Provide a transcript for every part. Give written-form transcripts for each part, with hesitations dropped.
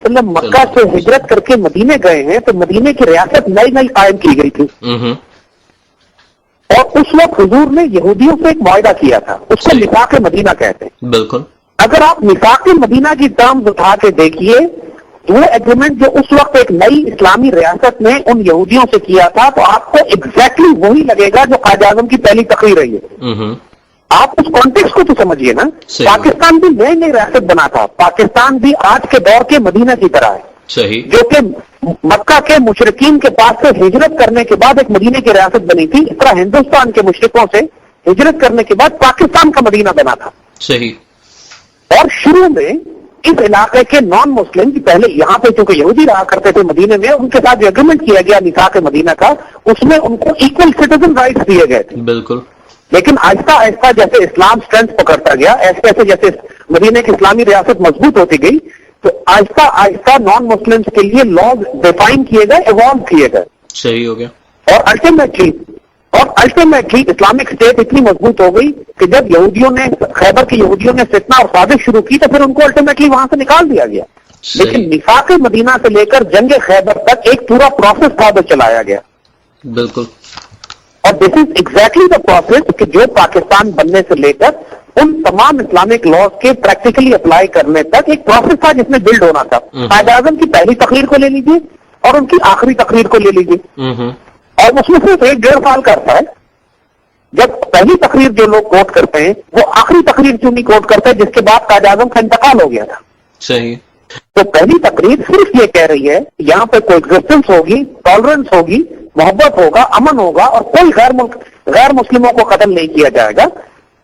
مطلب مکہ سے ہجرت کر کے مدینے گئے ہیں تو مدینے کی ریاست نئی نئی قائم کی گئی تھی، اور اس وقت حضور نے یہودیوں سے ایک معاہدہ کیا تھا، اس کو میثاق مدینہ کہتے ہیں. بالکل. اگر آپ میثاق مدینہ کی ٹرمز اٹھا کے دیکھیے، وہ ایگریمنٹ جو اس وقت ایک نئی اسلامی ریاست نے ان یہودیوں سے کیا تھا، تو آپ کو ایگزیکٹلی وہی لگے گا جو قائد اعظم کی پہلی تقریر رہی ہے. آپ اس کانٹیکسٹ کو تو سمجھیے نا. پاکستان بھی نئی نئی ریاست بنا تھا، پاکستان بھی آج کے دور کے مدینہ کی طرح ہے، صحیح، جو کہ مکہ کے مشرکین کے پاس سے ہجرت کرنے کے بعد ایک مدینے کی ریاست بنی تھی. اس طرح ہندوستان کے مشرکوں سے ہجرت کرنے کے بعد پاکستان کا مدینہ بنا تھا. صحیح. اور شروع میں اس علاقے کے نان مسلم کی پہلے یہاں پہ چونکہ یہودی رہا کرتے تھے مدینے میں، ان کے ساتھ جو ایگریمنٹ کیا گیا میثاق مدینہ کا، اس میں ان کو ایکول سٹیزن رائٹس دیے گئے تھے. بالکل. لیکن آہستہ آہستہ جیسے اسلام اسٹرینتھ پکڑتا گیا، ایسے جیسے مدینے کی اسلامی ریاست مضبوط ہوتی گئی، تو آہستہ آہستہ نان مسلمس کے لیے لاز ڈیفائن کیے گئے، ایوالو کیے گئے. صحیح ہو گیا. اور الٹیمیٹلی اسلامک اسٹیٹ اتنی مضبوط ہو گئی کہ جب یہودیوں نے خیبر کے یہودیوں نے فتنہ اور سازش شروع کی تو پھر ان کو الٹیمیٹلی وہاں سے نکال دیا گیا. لیکن میثاق مدینہ سے لے کر جنگ خیبر تک ایک پورا پروسیس تھا جو چلایا گیا. بالکل. اور دس از ایگزیکٹلی دا پروسیس کہ جو پاکستان بننے سے لے کر ان تمام اسلامک لاز کے پریکٹیکلی اپلائی کرنے تک ایک پروسیس تھا جس میں بلڈ ہونا تھا. قائد اعظم کی پہلی تقریر کو لے لیجیے اور ان کی آخری تقریر کو لے لیجیے، اور اس میں صرف 1.5 سال کا عرصہ ہے. جب پہلی تقریر جو لوگ کوٹ کرتے ہیں وہ آخری تقریر کیوں نہیں کوٹ کرتے جس کے بعد قائد اعظم کا انتقال ہو گیا تھا. صحیح. تو پہلی تقریر صرف یہ کہہ رہی ہے یہاں پہ کوئی ایگزسٹنس ہوگی، ٹالرنس ہوگی، محبت ہوگا، امن ہوگا، اور کوئی غیر مسلموں کو قتل نہیں کیا جائے گا.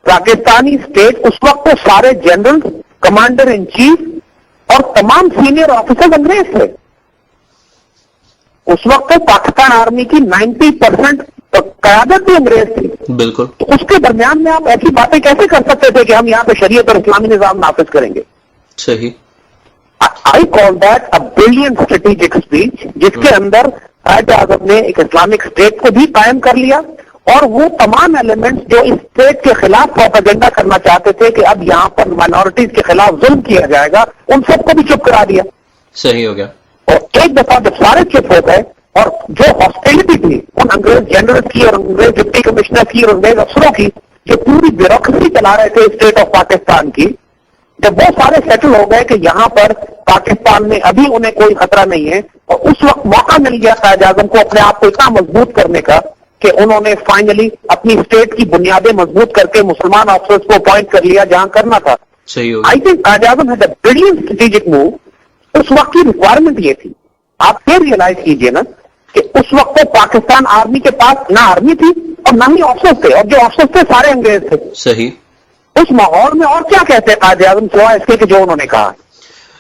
پاکستانی اسٹیٹ اس وقت تو سارے جنرل، کمانڈر ان چیف اور تمام سینئر آفیسر انگریز تھے. اس وقت تو پاکستان آرمی کی 90% قیادت بھی انگریز تھی. بالکل. تو اس کے درمیان میں آپ ایسی باتیں کیسے کر سکتے تھے کہ ہم یہاں پہ شریعت اور اسلامی نظام نافذ کریں گے؟ صحیح. I call that a brilliant strategic speech جس کے اندر قائد اعظم نے ایک اسلامک اسٹیٹ کو بھی قائم کر لیا، اور وہ تمام ایلیمنٹس جو اس اسٹیٹ کے خلاف پروپیگنڈا کرنا چاہتے تھے کہ اب یہاں پر مائنورٹیز کے خلاف ظلم کیا جائے گا، ان سب کو بھی چپ کرا دیا. صحیح ہو گیا. اور ایک دفعہ جب سارے چپ ہو گئے اور جو ہاسٹیلٹی تھی ان انگریز جنرل کی اور انگریز ڈپٹی کمشنر کی اور انگریز افسروں کی جو پوری بیوروکریسی چلا رہے تھے اسٹیٹ آف پاکستان کی، جب وہ سارے سیٹل ہو گئے کہ یہاں پر پاکستان میں ابھی انہیں کوئی خطرہ نہیں ہے، اور اس وقت موقع مل گیا قائد اعظم کو اپنے آپ کو اتنا مضبوط کرنے کا کہ انہوں نے فائنلی اپنی اسٹیٹ کی بنیادیں مضبوط کر کے مسلمان آفیسرز کو اپوائنٹ کر لیا جہاں کرنا تھا. I think Quaid Azam has a brilliant strategic move. اس وقت کی ریکوائرمنٹ یہ تھی. آپ یہ ریئلائز کیجئے نا کہ اس وقت تو پاکستان آرمی کے پاس نہ آرمی تھی اور نہ ہی آفیسرز تھے، اور جو آفیسرز تھے سارے انگریز تھے. صحیح. اس ماحول میں اور کیا کہتے ہیں قائد اعظم سوائے اس کے کہ جو انہوں نے کہا.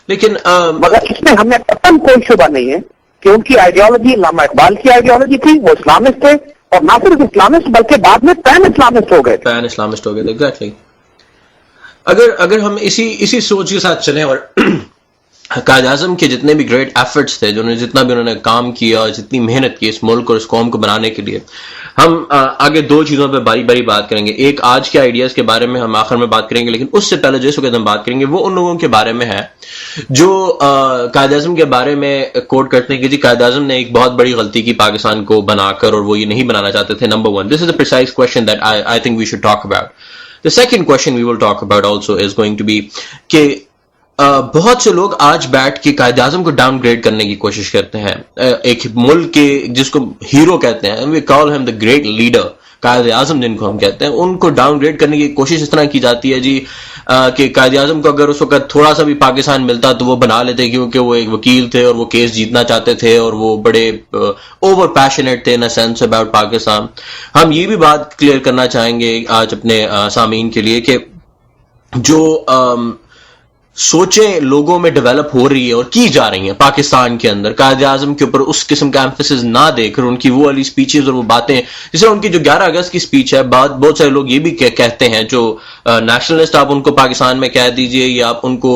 لیکن مگر اس میں ہمیں قطعاً کوئی شبہ نہیں ہے کہ ان کی آئیڈیالوجی علامہ اقبال کی آئیڈیالوجی تھی. وہ اسلامسٹ تھے، اور نہ صرف اسلامسٹ بلکہ بعد میں پین اسلامسٹ ہو گئے. پین اسلامسٹ ہو گئے. ایگزیکٹلی. اگر ہم اسی سوچ کے ساتھ چلیں، اور قائد اعظم کے جتنے بھی گریٹ ایفرٹس تھے، جتنا بھی انہوں نے کام کیا اور جتنی محنت کی اس ملک اور اس قوم کو بنانے کے لیے، ہم آگے 2 چیزوں پہ باری باری بات کریں گے. ایک آج کے آئیڈیاز کے بارے میں ہم آخر میں بات کریں گے، لیکن اس سے پہلے جس وقت ہم بات کریں گے وہ ان لوگوں کے بارے میں ہے جو قائد اعظم کے بارے میں کوٹ کرتے ہیں کہ جی قائد اعظم نے ایک بہت بڑی غلطی کی پاکستان کو بنا کر، اور وہ یہ نہیں بنانا چاہتے تھے. Number 1, this is the precise question that I think we should talk about. The second question we will talk about also is going to be کہ بہت سے لوگ آج بیٹھ کے قائد اعظم کو ڈاؤن گریڈ کرنے کی کوشش کرتے ہیں. ایک ملک کے جس کو ہیرو کہتے ہیں، we call him the great leader، Quaid Azam جن کو ہم کہتے ہیں، ان کو ڈاؤن گریڈ کرنے کی کوشش اس طرح کی جاتی ہے جی کہ قائد اعظم کو اگر اس وقت تھوڑا سا بھی پاکستان ملتا تو وہ بنا لیتے، کیونکہ وہ ایک وکیل تھے اور وہ کیس جیتنا چاہتے تھے، اور وہ بڑے اوور پیشنیٹ تھے ان اے سینس اباؤٹ پاکستان. ہم یہ بھی بات کلیئر کرنا چاہیں گے آج اپنے سامعین کے لیے کہ جو سوچیں لوگوں میں ڈیولپ ہو رہی ہے اور کی جا رہی ہیں پاکستان کے اندر، قائد اعظم کے اوپر اس قسم کا ایمفیسس نہ دے کر ان کی وہ والی سپیچز اور وہ باتیں، جیسے ان کی جو 11 اگست کی سپیچ ہے، بہت سارے لوگ یہ بھی کہتے ہیں جو نیشنلسٹ، آپ ان کو پاکستان میں کہہ دیجئے یا آپ ان کو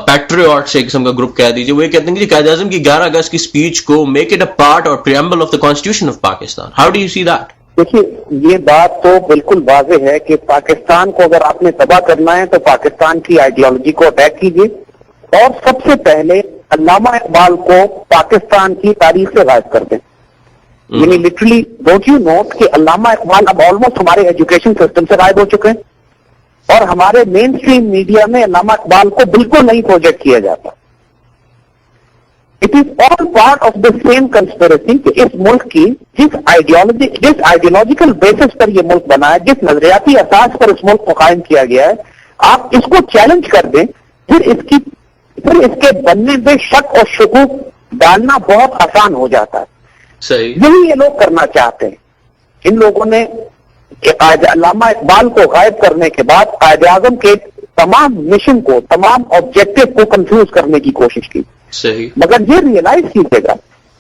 پیٹریوٹ سے ایک قسم کا گروپ کہہ دیجئے، وہ یہ کہتے ہیں کہ قائد اعظم کی 11 اگست کی سپیچ کو میک اٹ اے پارٹ اور preamble of the constitution of Pakistan. How do you see that? دیکھیے، یہ بات تو بالکل واضح ہے کہ پاکستان کو اگر آپ نے تباہ کرنا ہے تو پاکستان کی آئیڈیالوجی کو اٹیک کیجیے، اور سب سے پہلے علامہ اقبال کو پاکستان کی تاریخ سے غائب کر دیں. یعنی لٹرلی ڈونٹ یو نوٹ کہ علامہ اقبال اب آلموسٹ ہمارے ایجوکیشن سسٹم سے غائب ہو چکے ہیں, اور ہمارے مین اسٹریم میڈیا میں علامہ اقبال کو بالکل نہیں پروجیکٹ کیا جاتا. It is all part of the same conspiracy کہ اس ملک کی جس آئیڈیالوجیکل بیسس پر یہ ملک بنا ہے, جس نظریاتی اساس پر اس ملک کو قائم کیا گیا ہے, آپ اس کو چیلنج کر دیں, پھر اس کے بننے میں شک اور شکوک ڈالنا بہت آسان ہو جاتا ہے. صحیح, یہی یہ لوگ کرنا چاہتے ہیں. ان لوگوں نے علامہ اقبال کو غائب کرنے کے بعد قائد اعظم کے تمام مشن کو, تمام آبجیکٹو کو کنفیوز کرنے کی کوشش کی. صحیح, مگر یہ ریئلائز کیجیے گا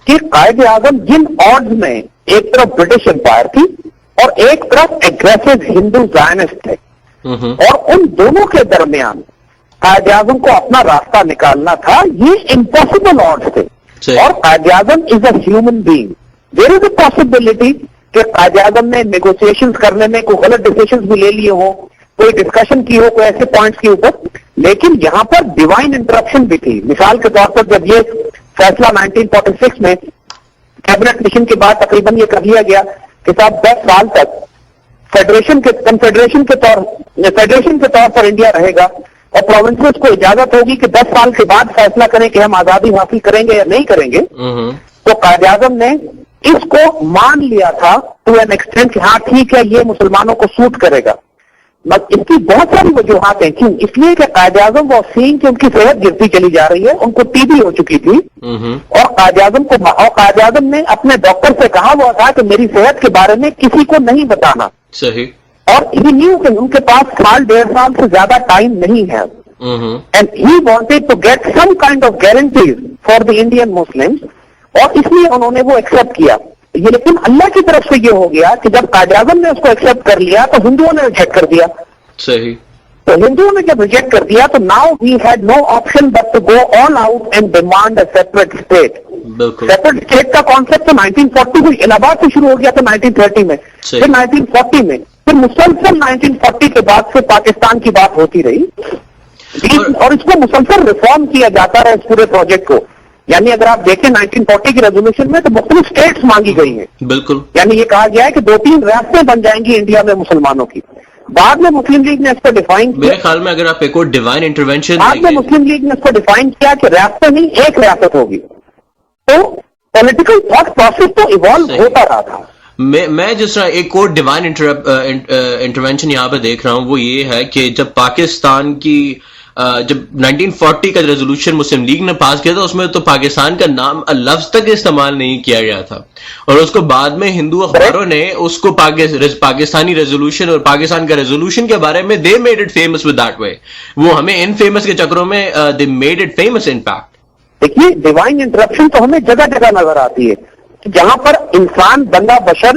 کہ قائد اعظم جن آڈز میں ایک طرف برٹش امپائر تھی اور ایک طرف ایگریسو ہندو زائنسٹ تھے, اور ان دونوں کے درمیان قائد اعظم کو اپنا راستہ نکالنا تھا, یہ امپاسبل آڈز تھے. اور Quaid Azam is a human being. There is a possibility کہ قائد اعظم نے نیگوسیشن کرنے میں کوئی غلط ڈیسیشن بھی لے لیے ہوں, کوئی ڈسکشن کی ہو کوئی ایسے پوائنٹس کے اوپر, لیکن یہاں پر ڈیوائن انٹرپشن بھی تھی. مثال کے طور پر جب یہ فیصلہ 1946 میں کیبنٹ مشن کے بعد تقریباً یہ کر لیا گیا کہ صاحب 10 سال تک کنفیڈریشن کے طور پر انڈیا رہے گا, اور پروونسز کو اجازت ہوگی کہ 10 سال کے بعد فیصلہ کریں کہ ہم آزادی حاصل کریں گے یا نہیں کریں گے, تو قائد اعظم نے اس کو مان لیا تھا ٹو این ایکسٹینٹ کہ ہاں ٹھیک ہے یہ مسلمانوں کو سوٹ کرے گا. اس کی بہت ساری وجوہات ہیں. کیوں؟ اس لیے کہ قائد اعظم وہ سینگ کہ ان کی صحت گرتی چلی جا رہی ہے, ان کو ٹی بی ہو چکی تھی, اور قائد اعظم نے اپنے ڈاکٹر سے کہا ہوا تھا کہ میری صحت کے بارے میں کسی کو نہیں بتانا. صحیح, اور یہ نیو کہ ان کے پاس 1.5 سال سے زیادہ ٹائم نہیں ہے, and he wanted to get some kind of guarantees for the Indian Muslims, اور اس لیے انہوں نے وہ ایکسپٹ کیا. یہ لیکن اللہ کی طرف سے یہ ہو گیا کہ جب قائد اعظم نے اس کو ایکسپٹ کر لیا تو ہندوؤں نے ریجیکٹ کر دیا. صحیح, تو ہندوؤں نے جب ریجیکٹ کر دیا تو now we had no option but to go all out and demand a separate state. Separate state کا کانسیپٹ تو 1940 میں الہ آباد سے شروع ہو گیا تھا 1930 میں, پھر 1940 میں, پھر مسلسل 1940 کے بعد سے پاکستان کی بات ہوتی رہی, اور اس کو مسلسل ریفارم کیا جاتا رہا اس پورے پروجیکٹ کو. یعنی اگر آپ دیکھیں 1940 کی ریزولوشن میں تو مختلف اسٹیٹس مانگی گئی ہیں. بالکل, یعنی یہ کہا گیا ہے کہ 2-3 ریاستیں بن جائیں گی انڈیا میں مسلمانوں کی. بعد میں مسلم لیگ نے اس کو ڈیفائن کیا. میرے خیال میں اگر آپ ایک اور ڈیوائن انٹرونشن, بعد میں مسلم لیگ نے اس کو ڈیفائن کیا کہ ریاستیں نہیں ایک ریاست ہوگی. تو پولیٹیکل تھاٹ پروسیس تو ایوالو ہوتا رہا تھا. میں جس طرح ایک اور ڈیوائن انٹرونشن یہاں پہ دیکھ رہا ہوں وہ یہ ہے کہ جب پاکستان کی جب 1940 کا ریزولوشن مسلم لیگ نے پاس کیا تھا اس میں تو پاکستان کا نام لفظ تک استعمال نہیں کیا گیا تھا, اور اس کو بعد میں ہندو اخباروں نے اس کو پاکستانی ریزولوشن اور پاکستان کا ریزولوشن کے بارے میں they made it famous with that way. وہ ہمیں ان فیمس کے چکروں میں they made it famous in fact. دیکھیے ڈیوائن انٹرپشن تو ہمیں جگہ جگہ نظر آتی ہے, جہاں پر انسان بندہ بشر